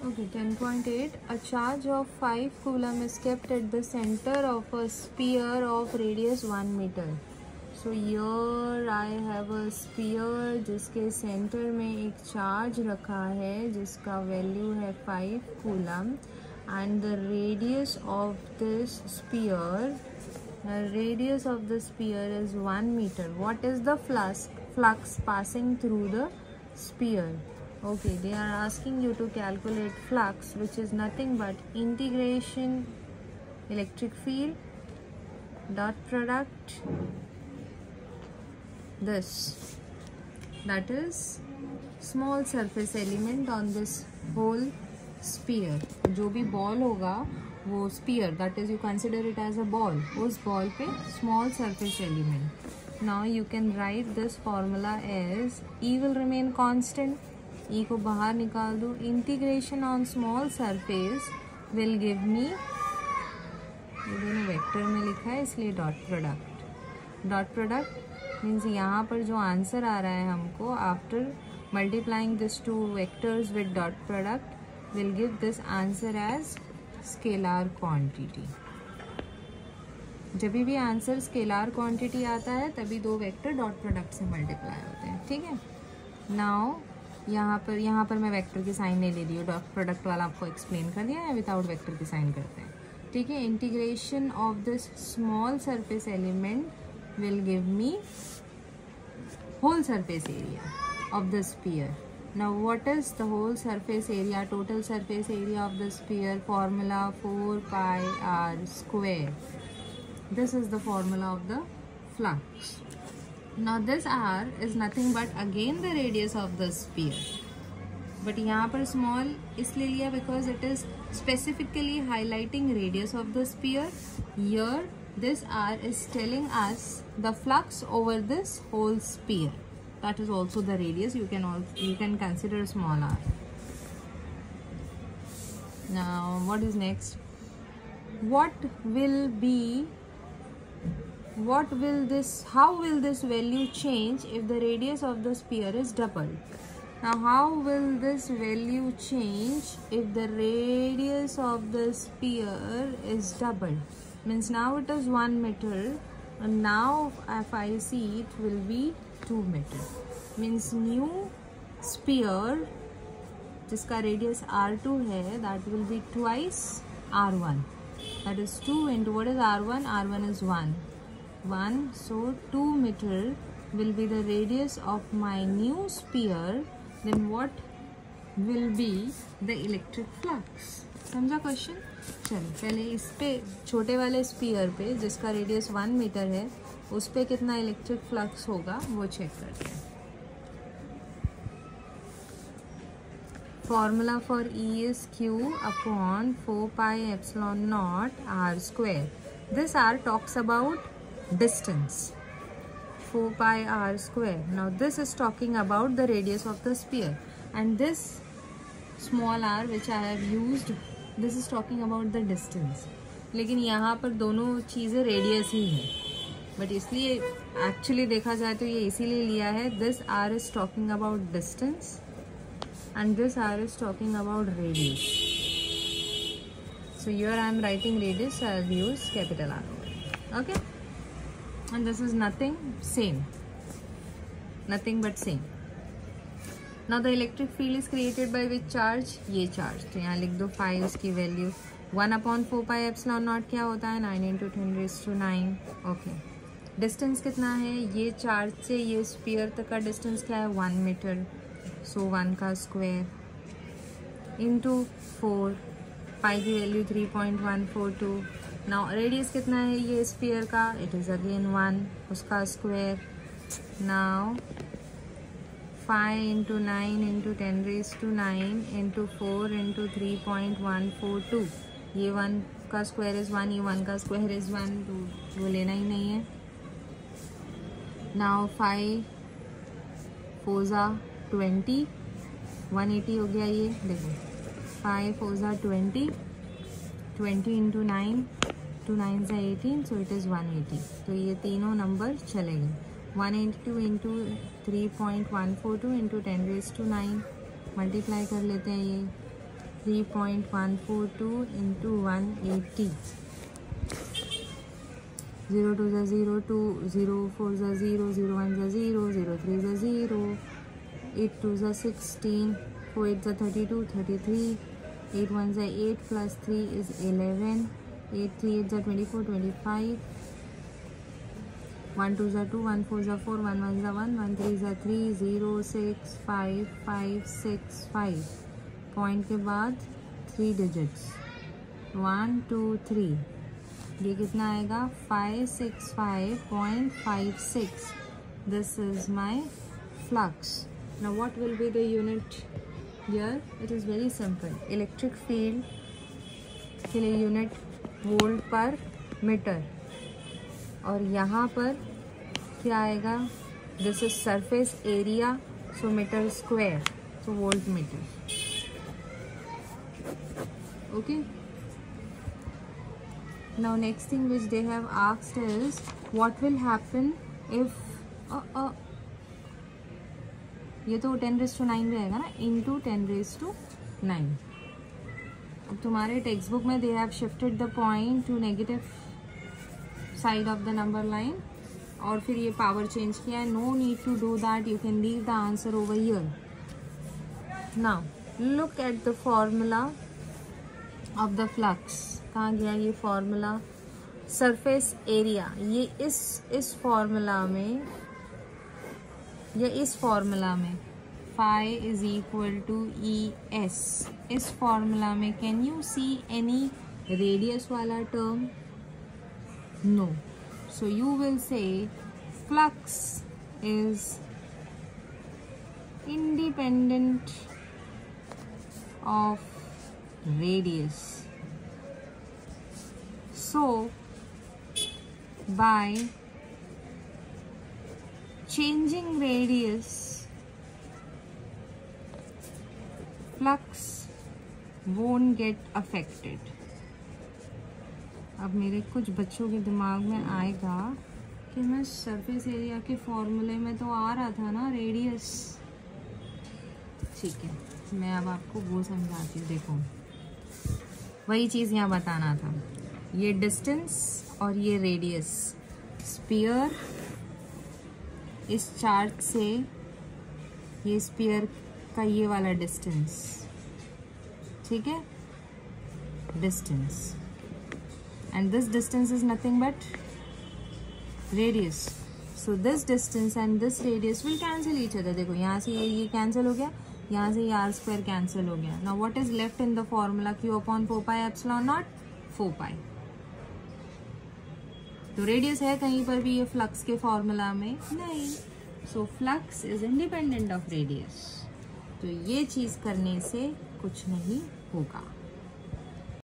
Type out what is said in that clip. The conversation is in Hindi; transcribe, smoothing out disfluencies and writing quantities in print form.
Okay, 10.8. A charge of 5 coulomb is kept at the center of a sphere of radius 1 meter. So here I have a sphere जिसके सेंटर में एक चार्ज रखा है जिसका वैल्यू है 5 coulomb and the radius of this sphere is 1 meter. What is the flux passing through the sphere? Okay, they are asking you to calculate flux, which is nothing but integration electric field dot product this, that is small surface element on this whole sphere. जो भी ball होगा वो sphere, that is you consider it as a ball, उस ball पे small surface element. Now you can write this formula as E will remain constant. E को बाहर निकाल दो. Integration on small surface will give मी, ये दोनों वेक्टर में लिखा है इसलिए डॉट प्रोडक्ट मीन्स यहाँ पर जो आंसर आ रहा है हमको after multiplying this two vectors with dot product will give this answer as scalar quantity. जब भी आंसर स्केलार क्वांटिटी आता है तभी दो वेक्टर डॉट प्रोडक्ट से मल्टीप्लाई होते हैं. ठीक है. नाउ यहाँ पर मैं वेक्टर की साइन नहीं ले रही हूँ, डॉट प्रोडक्ट वाला आपको एक्सप्लेन कर दिया है, विदाउट वेक्टर की साइन करते हैं. ठीक है. Integration of this small surface element will give me whole surface area of the sphere. Now what is the whole surface area, total surface area of the sphere? Formula 4πr square. This is the formula of the flux. Now this r is nothing but again the radius of the sphere, but यहाँ पर small इसलिए लिया because it is specifically highlighting radius of the sphere. Here this r is telling us the flux over this whole sphere, that is also the radius. You can consider small r. Now what is next? How will this value change if the radius of the sphere is doubled? Now how will this value change if the radius of the sphere is doubled? Means now it is 1 meter and now if I see it will be 2 meter. Means new sphere जिसका radius r2 है, that will be twice r1. That is 2 into what is r1? R1 is 1. So 2 meter will be the radius of my new sphere. Then what will be the electric flux? समझा क्वेश्चन? चलो पहले इस पे छोटे वाले स्पीयर पे जिसका रेडियस 1 मीटर है उस पे कितना इलेक्ट्रिक फ्लक्स होगा वो चेक करते हैं. Formula for E is Q upon 4πε0 r square. This r talks about distance, 4πr square. Now this is talking about the radius of the sphere, and this small r which I have used, this is talking about the distance. लेकिन यहाँ पर दोनों चीज़ें रेडियस ही है, बट इसलिए एक्चुअली देखा जाए तो ये इसीलिए लिया है. This r is talking about distance and this r is talking about radius. So here I am writing radius, so I have used capital R. Okay. And this is nothing but same. Now the electric field is created by which charge? ये charge. तो यहाँ लिख दो 5 उसकी वैल्यू. 1/4πε0 क्या होता है? 9 × 10⁹. ओके. डिस्टेंस कितना है? ये चार्ज से ये स्फीयर तक का डिस्टेंस क्या है? 1 मीटर. सो 1 का स्क्वायर इंटू 4. पाई की वैल्यू 3.142. नाउ रेडियस कितना है ये स्फीयर का? इट इज़ अगेन 1, उसका स्क्वायर. Now 5 × 9 × 10⁹ into 4 × 3.142. ये 1 का स्क्वायर इज़ 1, ये 1 का स्क्वायर इज़ 1, तो वो लेना ही नहीं है. नाउ 5 4 ज़ा 20, 180 हो गया. ये देखो 5 4 ज़ा 20, 20 × 9, 2 9 ज़ा 18, सो इट इज़ 180. तो ये तीनों नंबर चलेंगे. 182 × 3.142 × 10⁹ मल्टीप्लाई कर लेते हैं. ये 3.142 into 180. 0 2 is 0 2, 0 4 is 0, 0 1 is 0, 0 3 is 0, 8 2 is 16, 4 8 is 32, 33, 8 1 is 8 plus 3 is 11, 8 3 8 is 24, 25, 1 2 is 2, 1 4 is 4, 1 1 is 1, 1 3 is 3, 0 6 5 5 6 5. Point के बाद 3 डिजिट्स 1 2 3. ये कितना आएगा 565.56. This is my flux. Now what will be the unit here? It is very simple. Electric field के लिए यूनिट वोल्ट पर मीटर, और यहाँ पर क्या आएगा? This is surface area, so metre square, so volt metre. Okay. Now next thing which they have asked is what will happen if ये तो 10⁹ रहेगा ना, into 10⁹. अब तुम्हारे टेक्स्ट बुक में they have shifted the point to negative side of the number line और फिर ये पावर चेंज किया है. No need to do that, you can leave the answer over here. Now look at the formula of the flux. कहाँ गया ये फॉर्मूला? Surface area. ये इस फॉर्मूला में या इस फॉर्मूला में phi is equal to E S. इस फॉर्मूला में can you see any radius वाला term? No. So you will say flux is independent of radius. So, by changing radius, flux won't get affected. अब मेरे कुछ बच्चों के दिमाग में आएगा कि मैं सरफेस एरिया के फॉर्मूले में तो आ रहा था ना रेडियस. ठीक है, मैं अब आपको वो समझाती हूँ. देखो, वही चीज़ यहाँ बताना था. ये डिस्टेंस और ये रेडियस. स्फीयर इस चार्ट से, ये स्फीयर का ये वाला डिस्टेंस, ठीक है, distance, and this distance is nothing but radius. So this distance and this radius will cancel each other. देखो यहाँ से ये कैंसिल हो गया, यहाँ से ये आर स्क्वायर कैंसिल हो गया. Now what is left in the formula? Q upon 4 epsilon not 4. तो रेडियस है कहीं पर भी ये फ्लक्स के फॉर्मूला में? नहीं. So flux is independent of radius. तो ये चीज़ करने से कुछ नहीं होगा.